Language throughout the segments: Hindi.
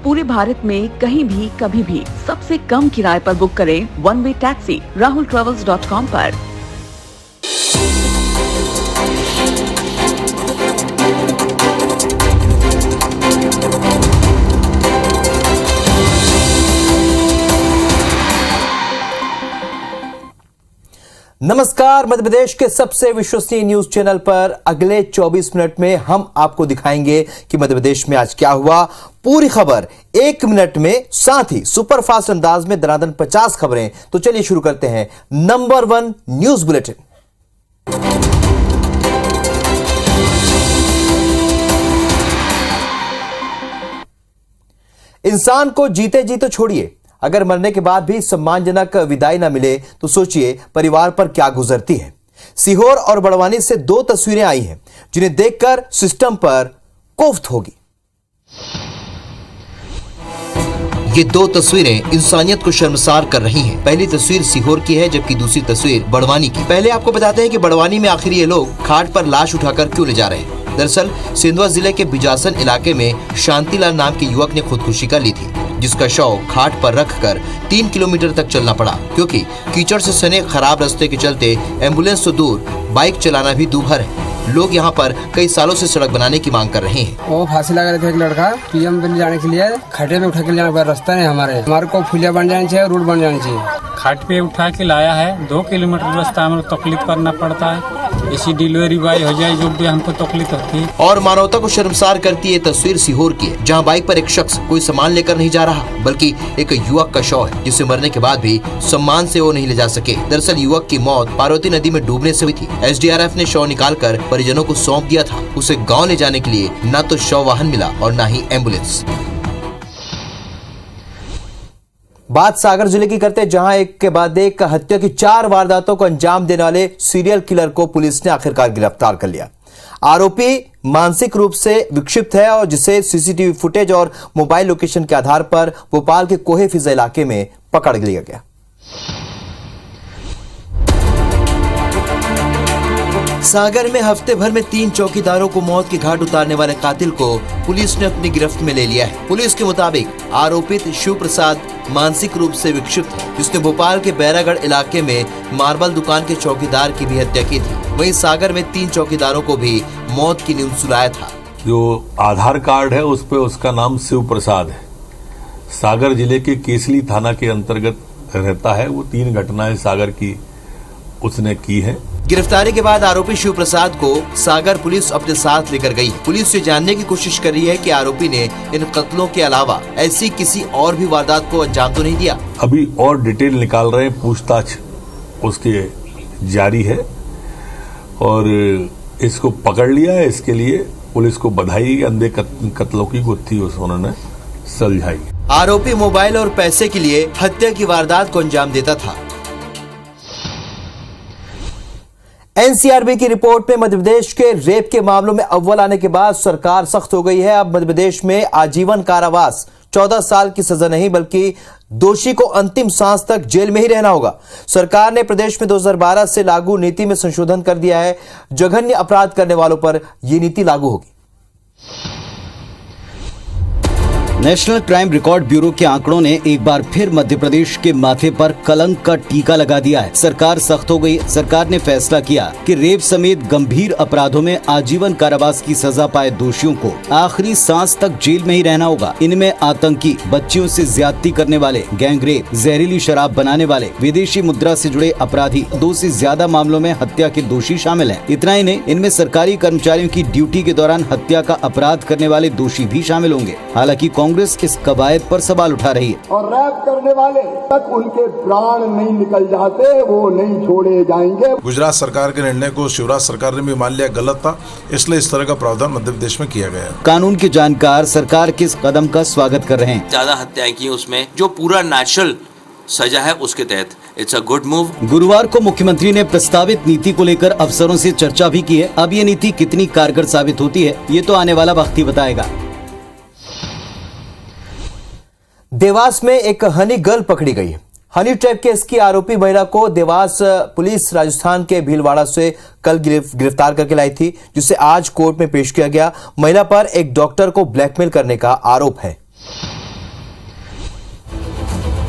पूरे भारत में कहीं भी कभी भी सबसे कम किराए पर बुक करें वन वे टैक्सी rahultravels.com पर। नमस्कार, मध्य प्रदेश के सबसे विश्वसनीय न्यूज चैनल पर अगले 24 मिनट में हम आपको दिखाएंगे कि मध्य प्रदेश में आज क्या हुआ। पूरी खबर 1 मिनट में, साथ ही सुपरफास्ट अंदाज में दनादन 50 खबरें। तो चलिए शुरू करते हैं नंबर 1 न्यूज बुलेटिन। इंसान को जीते जी तो छोड़िए, अगर मरने के बाद भी सम्मानजनक विदाई न मिले तो सोचिए परिवार पर क्या गुजरती है। सीहोर और बड़वानी से 2 तस्वीरें आई हैं जिन्हें देखकर सिस्टम पर कोफ्त होगी। ये 2 तस्वीरें इंसानियत को शर्मसार कर रही हैं। पहली तस्वीर सीहोर की है जबकि दूसरी तस्वीर बड़वानी की। पहले आपको बताते हैं कि बड़वानी में आखिर ये लोग खाट पर लाश उठाकर क्यों ले जा रहे हैं। दरअसल सिंधवा जिले के बिजासन इलाके में शांतिलाल नाम के युवक ने खुदकुशी कर ली थी, जिसका शव खाट पर रखकर 3 किलोमीटर तक चलना पड़ा, क्योंकि कीचड़ से सने खराब रास्ते के चलते एम्बुलेंस तो दूर, बाइक चलाना भी दूभर है। लोग यहाँ पर कई सालों से सड़क बनाने की मांग कर रहे हैं। वो फांसी लगा रहे थे, एक लड़का पीएम बन जाने के लिए खड्डे में उठा के जाना, रास्ता नहीं हमारे को फुलिया बन जानी चाहिए, रोड बन जानी चाहिए। खाट पे उठा के लाया है, 2 किलोमीटर रास्ता हमें तकलीफ करना पड़ता है। ऐसी डिलीवरी बॉय हो जाए जो भी हमको तकलीफ होती है। और मानवता को शर्मसार करती ये तस्वीर सीहोर की है, जहाँ बाइक पर एक शख्स कोई सामान लेकर नहीं जा रहा, बल्कि एक युवक का शव है, जिसे मरने के बाद भी सम्मान से वो नहीं ले जा सके। दरअसल युवक की मौत पार्वती नदी में डूबने से हुई थी। SDRF ने शव निकालकर परिजनों को सौंप दिया था। उसे गाँव ले जाने के लिए न तो शव वाहन मिला और न ही एम्बुलेंस। बात सागर जिले की करते, जहां एक के बाद एक हत्या की 4 वारदातों को अंजाम देने वाले सीरियल किलर को पुलिस ने आखिरकार गिरफ्तार कर लिया। आरोपी मानसिक रूप से विक्षिप्त है और जिसे सीसीटीवी फुटेज और मोबाइल लोकेशन के आधार पर भोपाल के कोहे फिजा इलाके में पकड़ लिया गया। सागर में हफ्ते भर में 3 चौकीदारों को मौत के घाट उतारने वाले कातिल को पुलिस ने अपनी गिरफ्त में ले लिया है। पुलिस के मुताबिक आरोपित शिव प्रसाद मानसिक रूप से विक्षिप्त है, जिसने भोपाल के बैरागढ़ इलाके में मार्बल दुकान के चौकीदार की भी हत्या की थी। वहीं सागर में 3 चौकीदारों को भी मौत की नींद सुलाया था। जो आधार कार्ड है उस पे उसका नाम शिव प्रसाद है। सागर जिले के केसली थाना के अंतर्गत रहता है। वो 3 घटनाएं सागर की उसने की है। गिरफ्तारी के बाद आरोपी शिव प्रसाद को सागर पुलिस अपने साथ लेकर गई। पुलिस से जानने की कोशिश कर रही है कि आरोपी ने इन कत्लों के अलावा ऐसी किसी और भी वारदात को अंजाम तो नहीं दिया। अभी और डिटेल निकाल रहे हैं, पूछताछ उसके जारी है और इसको पकड़ लिया है। इसके लिए पुलिस को बधाई। अंधे कत्लों की गुत्थी उन्होंने सुलझाई। आरोपी मोबाइल और पैसे के लिए हत्या की वारदात को अंजाम देता था। एनसीआरबी की रिपोर्ट में मध्य प्रदेश के रेप के मामलों में अव्वल आने के बाद सरकार सख्त हो गई है। अब मध्य प्रदेश में आजीवन कारावास, 14 साल की सजा नहीं बल्कि दोषी को अंतिम सांस तक जेल में ही रहना होगा। सरकार ने प्रदेश में 2012 से लागू नीति में संशोधन कर दिया है। जघन्य अपराध करने वालों पर यह नीति लागू होगी। नेशनल क्राइम रिकॉर्ड ब्यूरो के आंकड़ों ने एक बार फिर मध्य प्रदेश के माथे पर कलंक का टीका लगा दिया है। सरकार सख्त हो गई। सरकार ने फैसला किया कि रेप समेत गंभीर अपराधों में आजीवन कारावास की सजा पाए दोषियों को आखिरी सांस तक जेल में ही रहना होगा। इनमें आतंकी, बच्चियों से ज्यादती करने वाले, गैंगरेप, जहरीली शराब बनाने वाले, विदेशी मुद्रा से जुड़े अपराधी, 2 से ज्यादा मामलों में हत्या के दोषी शामिल हैं। इतना ही नहीं, इनमें सरकारी कर्मचारियों की ड्यूटी के दौरान हत्या का अपराध करने वाले दोषी भी शामिल होंगे। हालांकि कांग्रेस इस कवायद पर सवाल उठा रही है। और रैप करने वाले तक उनके प्राण नहीं निकल जाते, वो नहीं छोड़े जाएंगे। गुजरात सरकार के निर्णय को शिवराज सरकार ने भी मान लिया गलत था, इसलिए इस तरह का प्रावधान मध्य प्रदेश में किया गया। कानून के जानकार सरकार के इस कदम का स्वागत कर रहे हैं। ज्यादा हत्याएं की उसमें जो पूरा नेचुरल सजा है उसके तहत इट्स अ गुड मूव। गुरुवार को मुख्यमंत्री ने प्रस्तावित नीति को लेकर अफसरों से चर्चा भी की है। अब ये नीति कितनी कारगर साबित होती है ये तो आने वाला वक्त ही बताएगा। देवास में एक हनी गर्ल पकड़ी गई है। हनी ट्रैप केस की आरोपी महिला को देवास पुलिस राजस्थान के भीलवाड़ा से कल गिरफ्तार करके लाई थी, जिसे आज कोर्ट में पेश किया गया। महिला पर एक डॉक्टर को ब्लैकमेल करने का आरोप है।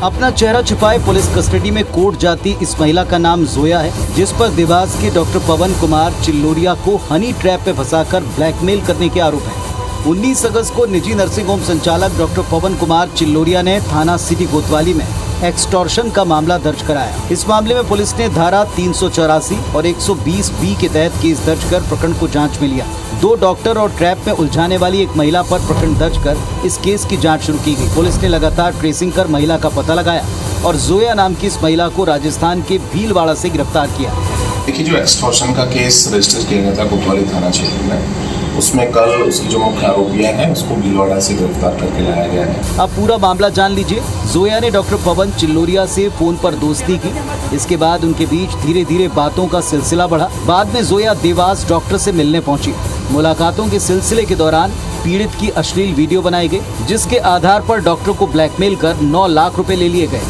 अपना चेहरा छुपाए पुलिस कस्टडी में कोर्ट जाती इस महिला का नाम जोया है, जिस पर देवास के डॉक्टर पवन कुमार चिल्लोरिया को हनी ट्रैप में फंसाकर ब्लैकमेल करने के आरोप है। 19 अगस्त को निजी नर्सिंग होम संचालक डॉक्टर पवन कुमार चिल्लोरिया ने थाना सिटी कोतवाली में एक्सटॉर्शन का मामला दर्ज कराया। इस मामले में पुलिस ने धारा 384 और 120B के तहत केस दर्ज कर प्रकरण को जांच में लिया। 2 डॉक्टर और ट्रैप में उलझाने वाली एक महिला पर प्रकरण दर्ज कर इस केस की जांच शुरू की गई। पुलिस ने लगातार ट्रेसिंग कर महिला का पता लगाया और जोया नाम की इस महिला को राजस्थान के भीलवाड़ा से गिरफ्तार किया। देखिए, जो एक्सटॉर्शन का केस रजिस्टर किया गया था कोतवाली थाना क्षेत्र में, उसमें कल उसकी जो मुख्य आरोपियां हैं उसको भीलवाड़ा से गिरफ्तार करके लाया गया है। अब पूरा मामला जान लीजिए। जोया ने डॉक्टर पवन चिल्लोरिया से फोन पर दोस्ती की। इसके बाद उनके बीच धीरे धीरे बातों का सिलसिला बढ़ा। बाद में जोया देवास डॉक्टर से मिलने पहुंची। मुलाकातों के सिलसिले के दौरान पीड़ित की अश्लील वीडियो बनाई गई, जिसके आधार पर डॉक्टर को ब्लैकमेल कर 9 लाख रुपए ले लिए गए।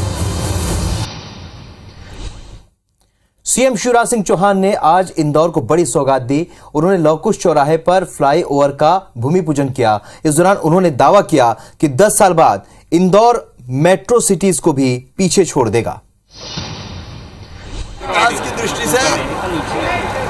सीएम शिवराज सिंह चौहान ने आज इंदौर को बड़ी सौगात दी। उन्होंने लवकुश चौराहे पर फ्लाईओवर का भूमि पूजन किया। इस दौरान उन्होंने दावा किया कि 10 साल बाद इंदौर मेट्रो सिटीज को भी पीछे छोड़ देगा। विकास की दृष्टि से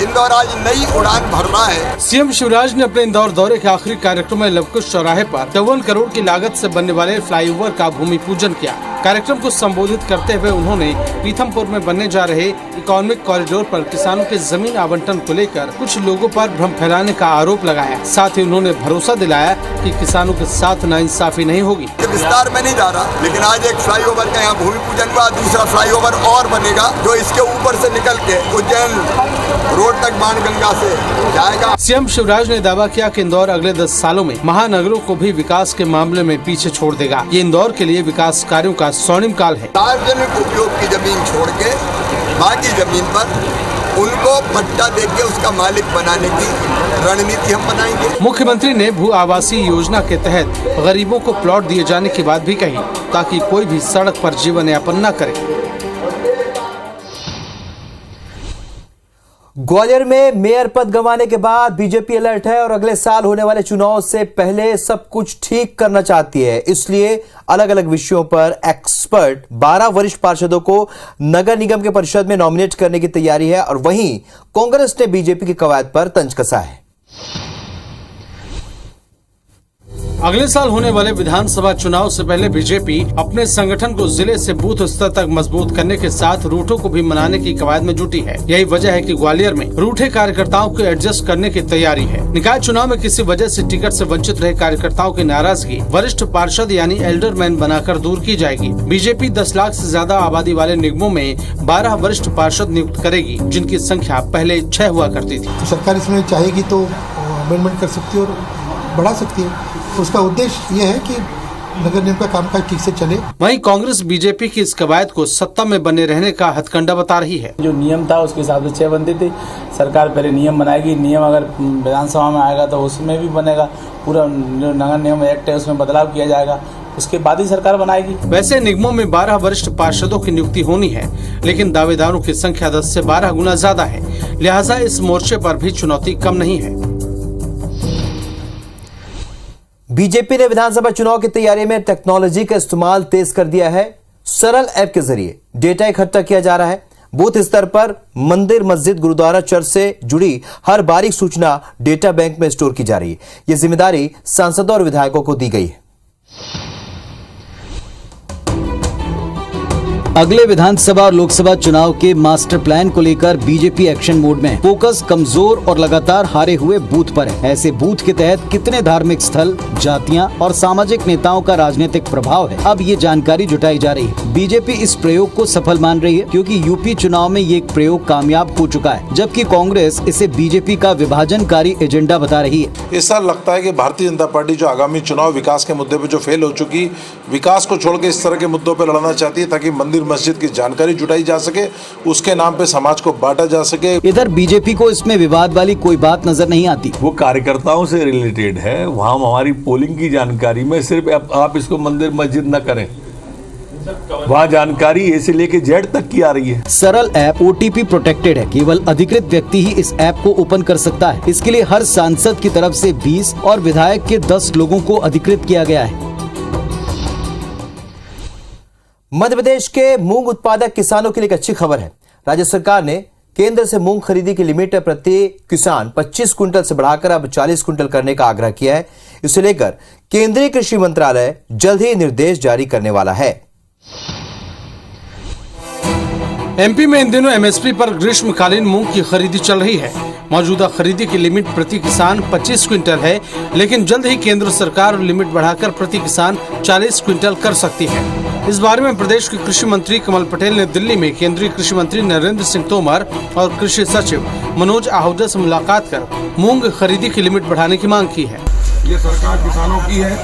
इंदौर आज नई उड़ान भर रहा है। सीएम शिवराज ने अपने इंदौर दौरे के आखिरी कार्यक्रम में लवकुश चौराहे पर 52 करोड़ की लागत से बनने वाले फ्लाईओवर का भूमि पूजन किया। कार्यक्रम को संबोधित करते हुए उन्होंने पीथमपुर में बनने जा रहे इकोनॉमिक कॉरिडोर पर किसानों के जमीन आवंटन को लेकर कुछ लोगों पर भ्रम फैलाने का आरोप लगाया। साथ ही उन्होंने भरोसा दिलाया कि किसानों के साथ नाइंसाफी नहीं होगी। विस्तार में नहीं जा रहा, लेकिन आज एक फ्लाईओवर का यहाँ भूमि पूजन हुआ। दूसरा फ्लाईओवर और बनेगा जो इसके ऊपर से निकल के उज्जैन रोड तक बाणगंगा से जाएगा। सीएम शिवराज ने दावा किया कि इंदौर अगले 10 सालों में महानगरों को भी विकास के मामले में पीछे छोड़ देगा। ये इंदौर के लिए विकास कार्यों का स्वर्णिम काल है। सार्वजनिक उपयोग की जमीन छोड़ के बाकी जमीन पर उनको पट्टा देके उसका मालिक बनाने की रणनीति हम बनाएंगे। मुख्यमंत्री ने भू आवासीय योजना के तहत गरीबों को प्लॉट दिए जाने की बात भी कही, ताकि कोई भी सड़क पर जीवन यापन न करे। ग्वालियर में मेयर पद गंवाने के बाद बीजेपी अलर्ट है और अगले साल होने वाले चुनाव से पहले सब कुछ ठीक करना चाहती है। इसलिए अलग अलग विषयों पर एक्सपर्ट 12 वरिष्ठ पार्षदों को नगर निगम के परिषद में नॉमिनेट करने की तैयारी है और वहीं कांग्रेस ने बीजेपी की कवायद पर तंज कसा है। अगले साल होने वाले विधानसभा चुनाव से पहले बीजेपी अपने संगठन को जिले से बूथ स्तर तक मजबूत करने के साथ रूठों को भी मनाने की कवायद में जुटी है। यही वजह है कि ग्वालियर में रूठे कार्यकर्ताओं को एडजस्ट करने की तैयारी है। निकाय चुनाव में किसी वजह से टिकट से वंचित रहे कार्यकर्ताओं की नाराजगी वरिष्ठ पार्षद यानी एल्डरमैन बनाकर दूर की जाएगी। बीजेपी 10 लाख से ज्यादा आबादी वाले निगमों में 12 वरिष्ठ पार्षद नियुक्त करेगी, जिनकी संख्या पहले 6 हुआ करती थी। सरकार इसमें चाहेगी तो अमेंडमेंट कर सकती है और बढ़ा सकती है। उसका उद्देश्य ये है कि नगर निगम का कामकाज ठीक से चले। वहीं कांग्रेस बीजेपी की इस कवायद को सत्ता में बने रहने का हथकंडा बता रही है। जो नियम था उसके हिसाब से 6 बनती थी। सरकार पहले नियम बनाएगी, नियम अगर विधानसभा में आएगा तो उसमें भी बनेगा। पूरा जो नगर निगम एक्ट है उसमें बदलाव किया जाएगा, उसके बाद ही सरकार बनाएगी। वैसे निगमों में 12 वरिष्ठ पार्षदों की नियुक्ति होनी है, लेकिन दावेदारों की संख्या 10 से 12 गुना ज्यादा है। लिहाजा इस मोर्चे पर भी चुनौती कम नहीं है। बीजेपी ने विधानसभा चुनाव की तैयारी में टेक्नोलॉजी का इस्तेमाल तेज कर दिया है। सरल ऐप के जरिए डेटा इकट्ठा किया जा रहा है। बूथ स्तर पर मंदिर, मस्जिद, गुरुद्वारा, चर्च से जुड़ी हर बारीक सूचना डेटा बैंक में स्टोर की जा रही है। यह जिम्मेदारी सांसदों और विधायकों को दी गई है। अगले विधानसभा और लोकसभा चुनाव के मास्टर प्लान को लेकर बीजेपी एक्शन मोड में। फोकस कमजोर और लगातार हारे हुए बूथ पर है। ऐसे बूथ के तहत कितने धार्मिक स्थल, जातियां और सामाजिक नेताओं का राजनीतिक प्रभाव है, अब ये जानकारी जुटाई जा रही है। बीजेपी इस प्रयोग को सफल मान रही है, क्योंकि यूपी चुनाव में ये एक प्रयोग कामयाब हो चुका है, जबकि कांग्रेस इसे बीजेपी का विभाजनकारी एजेंडा बता रही है। इस साल लगता है कि भारतीय जनता पार्टी जो आगामी चुनाव विकास के मुद्दे पर जो फेल हो चुकी, विकास को छोड़ के इस तरह के मुद्दों पर लड़ना चाहती है, ताकि मंदिर मस्जिद की जानकारी जुटाई जा सके, उसके नाम पे समाज को बांटा जा सके। इधर बीजेपी को इसमें विवाद वाली कोई बात नजर नहीं आती। वो कार्यकर्ताओं से रिलेटेड है। वहाँ हमारी पोलिंग की जानकारी में सिर्फ आप इसको मंदिर मस्जिद न करें, वहाँ जानकारी ए से लेके जेड तक की आ रही है। सरल ऐप OTP प्रोटेक्टेड है। केवल अधिकृत व्यक्ति ही इस ऐप को ओपन कर सकता है। इसके लिए हर सांसद की तरफ से 20 और विधायक के 10 लोगों को अधिकृत किया गया है। मध्य प्रदेश के मूंग उत्पादक किसानों के लिए एक अच्छी खबर है। राज्य सरकार ने केंद्र से मूंग खरीदी की लिमिट प्रति किसान 25 क्विंटल से बढ़ाकर अब 40 क्विंटल करने का आग्रह किया है। इसे लेकर केंद्रीय कृषि मंत्रालय जल्द ही निर्देश जारी करने वाला है। एमपी में इन दिनों एमएसपी पर ग्रीष्मकालीन मूंग की खरीदी चल रही है। मौजूदा खरीदी की लिमिट प्रति किसान 25 क्विंटल है, लेकिन जल्द ही केंद्र सरकार लिमिट बढ़ाकर प्रति किसान 40 क्विंटल कर सकती है। इस बारे में प्रदेश के कृषि मंत्री कमल पटेल ने दिल्ली में केंद्रीय कृषि मंत्री नरेंद्र सिंह तोमर और कृषि सचिव मनोज आहूजा से मुलाकात कर मूंग खरीदी की लिमिट बढ़ाने की मांग की है। ये सरकार किसानों की है,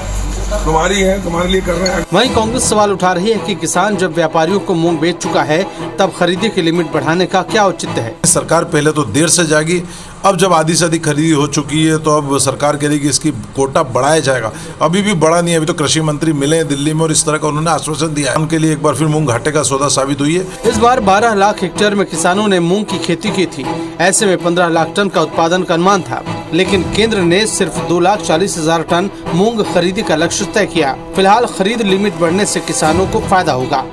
तुम्हारी है, तुम्हारे लिए कर रहे हैं। वहीं कांग्रेस सवाल उठा रही है कि किसान जब व्यापारियों को मूंग बेच चुका है तब खरीदी की लिमिट बढ़ाने का क्या औचित्य है। सरकार पहले तो देर से जागी, अब जब आधी से अधिक खरीदी हो चुकी है तो अब सरकार कह रही कि इसकी कोटा बढ़ाया जाएगा। अभी भी बढ़ा नहीं है। अभी तो कृषि मंत्री मिले दिल्ली में और इस तरह का उन्होंने आश्वासन दिया है। उनके लिए एक बार फिर मूंग घाटे का सौदा साबित हुई है। इस बार 12 लाख हेक्टेयर में किसानों ने मूंग की खेती की थी। ऐसे में 15 लाख टन का उत्पादन का अनुमान था, लेकिन केंद्र ने सिर्फ 2,40,000 टन मूंग खरीदी का लक्ष्य तय किया। फिलहाल खरीद लिमिट बढ़ने से किसानों को फायदा होगा।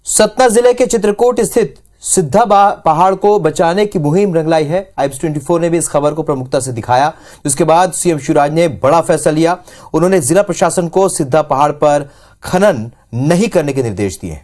सतना जिले के चित्रकूट स्थित सिद्धा पहाड़ को बचाने की मुहिम रंग लाई है। IBC24 ने भी इस खबर को प्रमुखता से दिखाया, जिसके बाद सीएम शिवराज ने बड़ा फैसला लिया। उन्होंने जिला प्रशासन को सिद्धा पहाड़ पर खनन नहीं करने के निर्देश दिए।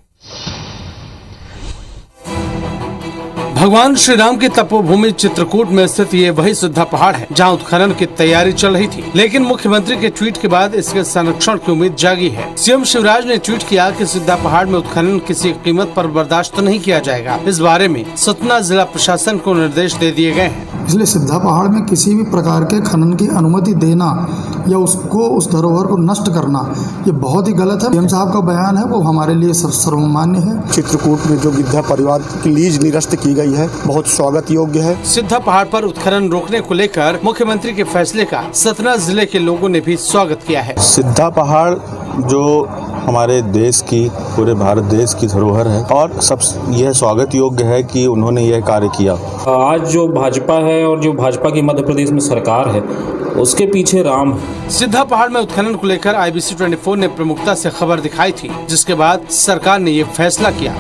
भगवान श्री राम की तपोभूमि चित्रकूट में स्थित ये वही सिद्धा पहाड़ है जहां उत्खनन की तैयारी चल रही थी, लेकिन मुख्यमंत्री के ट्वीट के बाद इसके संरक्षण की उम्मीद जागी है। सीएम शिवराज ने ट्वीट किया कि सिद्धा पहाड़ में उत्खनन किसी कीमत पर बर्दाश्त नहीं किया जाएगा। इस बारे में सतना जिला प्रशासन को निर्देश दे दिए गए हैं। इसलिए सिद्धा पहाड़ में किसी भी प्रकार के खनन की अनुमति देना या उस धरोहर को नष्ट करना ये बहुत ही गलत है। सीएम साहब का बयान है वो हमारे लिए सर्वमान्य है। चित्रकूट में जो विद्या परिवार की लीज निरस्त की गई है बहुत स्वागत योग्य है। सिद्धा पहाड़ पर उत्खनन रोकने को लेकर मुख्यमंत्री के फैसले का सतना जिले के लोगों ने भी स्वागत किया है। सिद्धा पहाड़ जो हमारे देश की, पूरे भारत देश की धरोहर है और सब यह स्वागत योग्य है कि उन्होंने यह कार्य किया। आज जो भाजपा है और जो भाजपा की मध्य प्रदेश में सरकार है उसके पीछे राम है। सिद्धा पहाड़ में उत्खनन को लेकर IBC24 ने प्रमुखता से खबर दिखाई थी, जिसके बाद सरकार ने ये फैसला किया।